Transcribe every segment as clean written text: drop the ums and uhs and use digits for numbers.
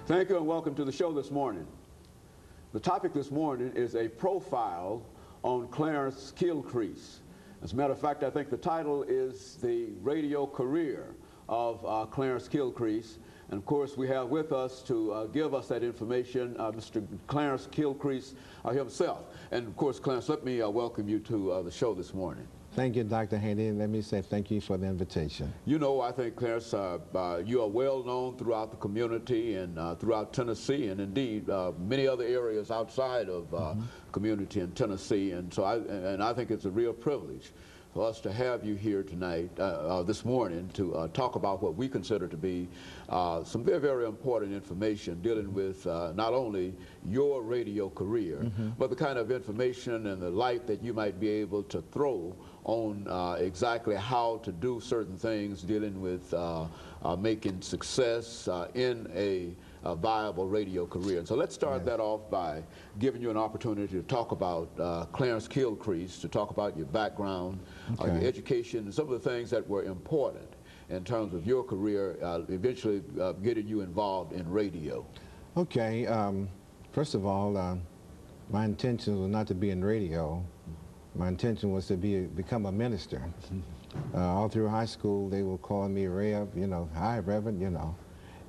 Thank you and welcome to the show this morning. The topic this morning is a profile on Clarence Kilcrease. As a matter of fact, I think the title is The Radio Career of Clarence Kilcrease. And of course, we have with us to give us that information Mr. Clarence Kilcrease himself. And of course, Clarence, let me welcome you to the show this morning. Thank you, Dr. Haney, and let me say thank you for the invitation. You know, I think, Clarence, you are well known throughout the community and throughout Tennessee, and indeed many other areas outside of community in Tennessee. And so I think it's a real privilege for us to have you here tonight, this morning, to talk about what we consider to be some very, very important information dealing with not only your radio career, but the kind of information and the light that you might be able to throw on exactly how to do certain things dealing with making success in a viable radio career. And so let's start that off by giving you an opportunity to talk about Clarence Kilcrease, to talk about your background, your education, and some of the things that were important in terms of your career, eventually getting you involved in radio. Okay, first of all, my intention was not to be in radio. My intention was to become a minister. All through high school, they were calling me Rev, you know, hi Reverend, you know.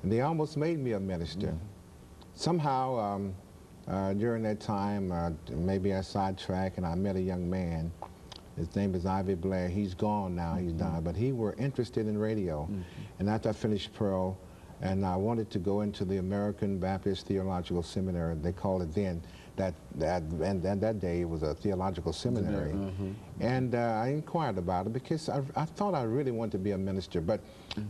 And they almost made me a minister. Somehow, during that time, maybe I sidetracked and I met a young man. His name is Ivy Blair. He's gone now, he's died, but he were interested in radio. And after I finished Pearl, and I wanted to go into the American Baptist Theological Seminary, they called it then. That day it was a theological seminary. And I inquired about it because I thought I really wanted to be a minister. But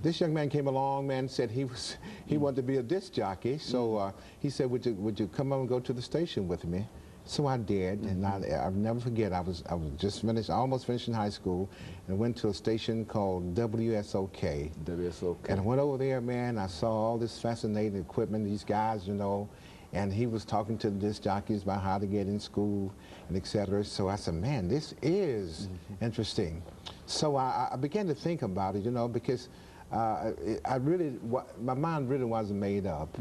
this young man came along, man, said he wanted to be a disc jockey. So he said, would you come on and go to the station with me? So I did, and I'll never forget, I was just finished, almost finishing high school, and went to a station called WSOK. WSOK. And I went over there, man, I saw all this fascinating equipment, these guys, you know, and he was talking to the disc jockeys about how to get in school and etc. So I said, man, this is interesting. So I began to think about it, you know, because my mind really wasn't made up.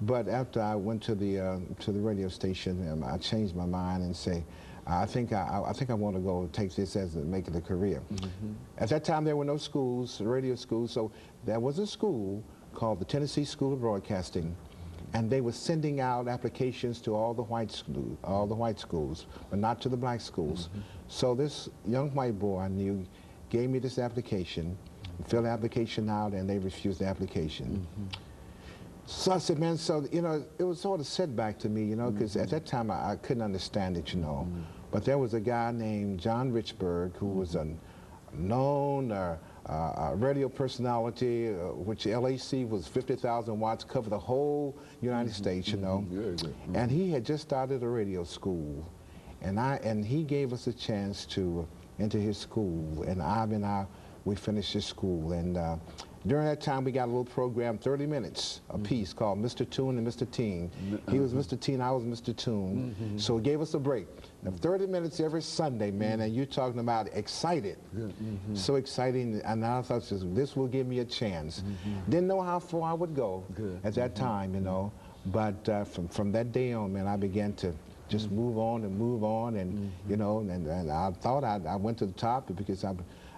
But after I went to the radio station, I changed my mind and say, I think I want to go take this as make it a career. At that time, there were no schools, radio schools, so there was a school called the Tennessee School of Broadcasting, and they were sending out applications to all the white schools, but not to the black schools. So this young white boy I knew gave me this application, filled the application out, and they refused the application. So I said, man, so, you know, it was sort of setback to me, you know, because at that time I couldn't understand it, you know. But there was a guy named John Richburg who was a known radio personality, which LAC was 50,000 watts, covered the whole United States, you know. And he had just started a radio school. And he gave us a chance to enter his school. And Ivy and I, we finished his school. And during that time, we got a little program, 30 minutes a piece, called Mr. Tune and Mr. Teen. He was Mr. Teen, I was Mr. Tune. So he gave us a break. Now, 30 minutes every Sunday, man, and you're talking about excited. So exciting, and I thought this will give me a chance. Didn't know how far I would go at that time, you know. But from that day on, man, I began to just move on, and you know, and I thought I went to the top because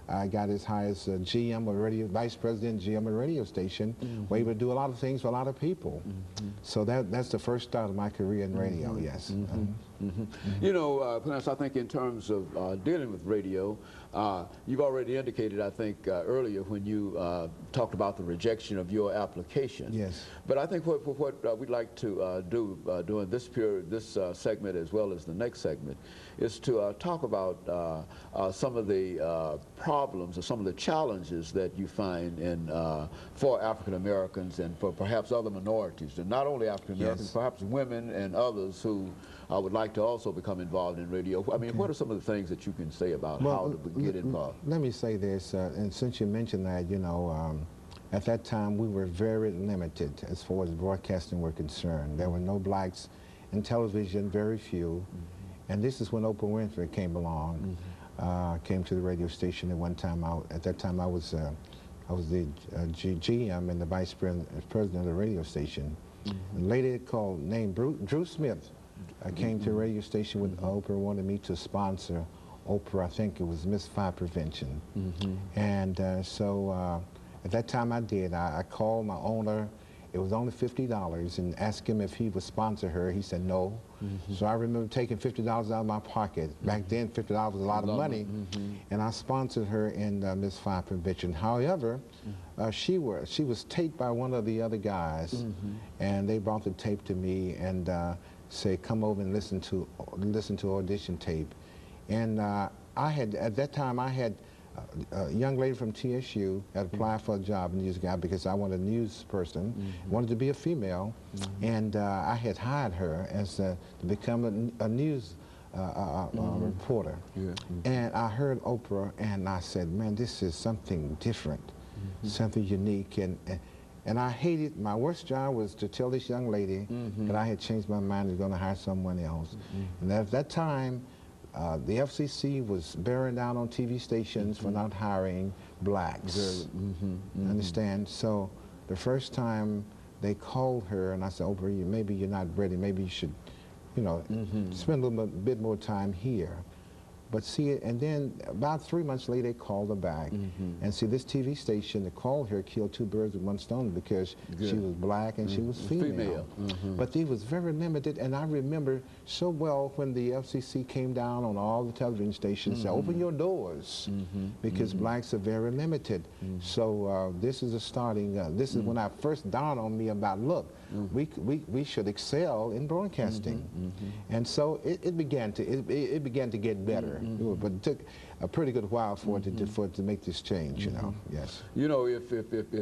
I got as high as GM, a radio vice president, GM, a radio station, where able to do a lot of things for a lot of people. So that's the first start of my career in radio. Yes. You know, Clarence, I think in terms of dealing with radio, you've already indicated, I think, earlier when you talked about the rejection of your application. Yes. But I think what we'd like to do during this period, this segment as well as the next segment, is to talk about some of the problems or some of the challenges that you find in for African Americans and for perhaps other minorities, and not only African Americans, perhaps women and others who would like to also become involved in radio. I mean, what are some of the things that you can say about how to get involved? Let me say this, and since you mentioned that, you know, at that time we were very limited as far as broadcasting were concerned. There were no blacks in television, very few. And this is when Oprah Winfrey came along, came to the radio station at one time. At that time I was the GM and the vice president of the radio station. A lady named Drew Smith came to a radio station with Oprah, wanted me to sponsor Oprah. I think it was Miss Fire Prevention. And so at that time I did. I called my owner. It was only $50 and asked him if he would sponsor her. He said no. So I remember taking $50 out of my pocket. Back then, $50 was a lot of money. And I sponsored her in Miss Fire Prevention. However, she was taped by one of the other guys, and they brought the tape to me and said, come over and listen to audition tape. And at that time I had a young lady from TSU had applied for a job in the news guy because I wanted a news person, wanted to be a female, and I had hired her as to become a news reporter. And I heard Oprah, and I said, man, this is something different, something unique, and I hated, my worst job was to tell this young lady that I had changed my mind and was going to hire someone else. And at that time, the FCC was bearing down on TV stations for not hiring blacks. Understand? So the first time they called her, and I said, Oprah, maybe you're not ready. Maybe you should, you know, spend a little bit more time here. But see, and then about 3 months later, they called her back. And see, this TV station that called her killed two birds with one stone because she was black and she was female. But they was very limited, and I remember so well when the FCC came down on all the television stations, said, open your doors, because blacks are very limited. So this is a starting, this is when I first dawned on me about, look, we should excel in broadcasting. And so it began to get better. But it took a pretty good while for it to make this change, you know. Yes. You know, if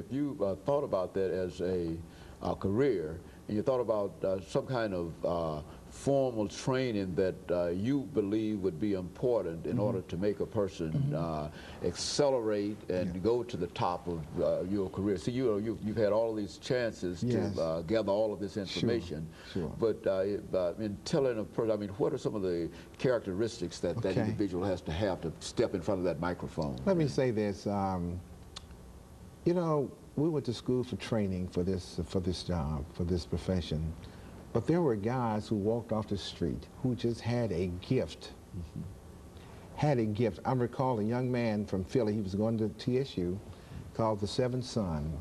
you thought about that as a career, and you thought about some kind of formal training that you believe would be important in order to make a person accelerate and go to the top of your career. See, you've had all of these chances to gather all of this information. But in telling a person, I mean, what are some of the characteristics that that individual has to have to step in front of that microphone? Let me say this. You know, we went to school for training for this job, for this profession. But there were guys who walked off the street who just had a gift. Had a gift. I recall a young man from Philly, he was going to TSU, called the Seventh Son.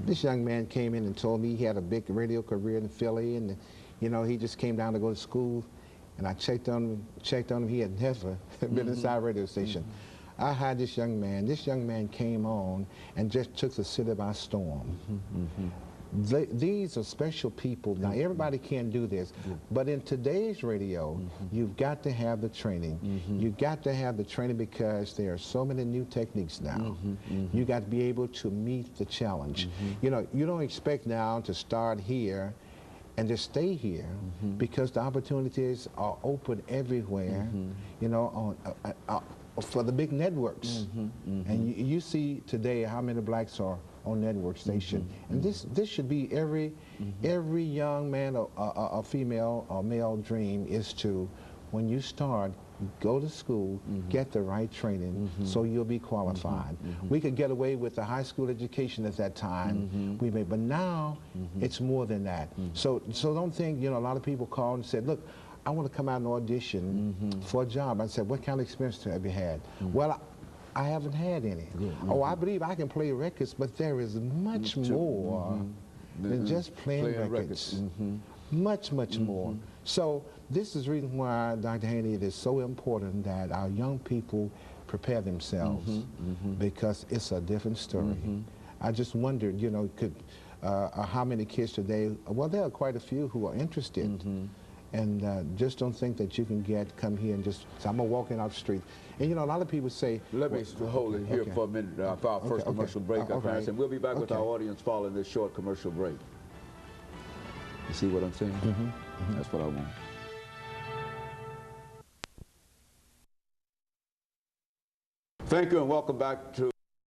This young man came in and told me he had a big radio career in Philly, and you know, he just came down to go to school, and I checked on him, he had never been inside a radio station. I hired this young man. This young man came on and just took the city by storm. These are special people. Now, everybody can't do this, but in today's radio, you've got to have the training. You've got to have the training because there are so many new techniques now. You got to be able to meet the challenge. You know, you don't expect now to start here and just stay here because the opportunities are open everywhere, you know, for the big networks. And you see today how many blacks are on network station. And this should be every young man or female or male dream is to, when you start, go to school, get the right training so you'll be qualified. We could get away with the high school education at that time, but now it's more than that. So don't think, you know, a lot of people called and said, look, I want to come out and audition for a job. I said, what kind of experience have you had? Well, I haven't had any. Oh, I believe I can play records, but there is much more than just playing records. Much more. So this is the reason why, Dr. Haney, it is so important that our young people prepare themselves because it's a different story. I just wondered, you know, how many kids today, well, there are quite a few who are interested. And just don't think that you can come here and just say, I'm going to walk in off the street. And you know, a lot of people say... Let me hold it here for a minute for our first commercial break. And we'll be back with our audience following this short commercial break. You see what I'm saying? That's what I want. Thank you and welcome back to